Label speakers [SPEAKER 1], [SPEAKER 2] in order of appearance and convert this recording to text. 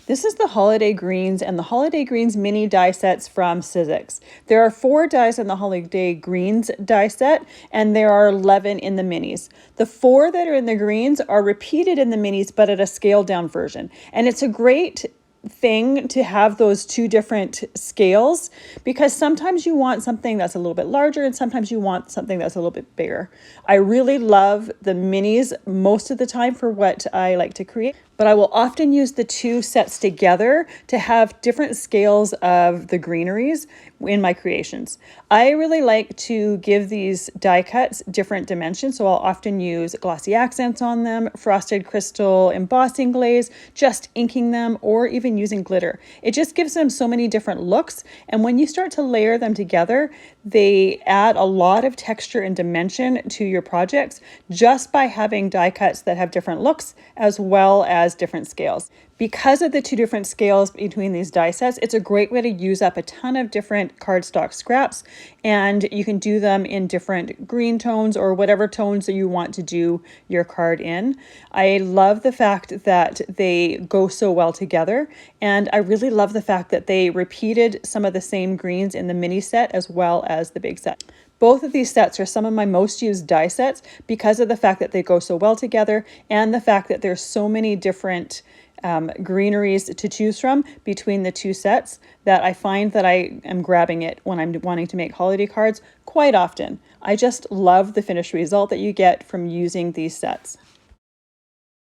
[SPEAKER 1] This is the Holiday Greens and the Holiday Greens mini die sets from Sizzix. There are 4 dies in the Holiday Greens die set, and there are 11 in the minis. The 4 that are in the greens are repeated in the minis, but at a scaled down version. And it's a great thing to have those 2 different scales, because sometimes you want something that's a little bit larger and sometimes you want something that's a little bit bigger. I really love the minis most of the time for what I like to create, but I will often use the 2 sets together to have different scales of the greeneries in my creations. I really like to give these die cuts different dimensions, so I'll often use glossy accents on them, frosted crystal embossing glaze, just inking them, or even using glitter. It just gives them so many different looks, and when you start to layer them together, they add a lot of texture and dimension to your projects just by having die cuts that have different looks as well as different scales. Because of the 2 different scales between these die sets, it's a great way to use up a ton of different cardstock scraps, and you can do them in different green tones or whatever tones that you want to do your card in. I love the fact that they go so well together, and I really love the fact that they repeated some of the same greens in the mini set as well as the big set. Both of these sets are some of my most used die sets because of the fact that they go so well together and the fact that there's so many different greeneries to choose from between the 2 sets that I find that I am grabbing it when I'm wanting to make holiday cards quite often. I just love the finished result that you get from using these sets.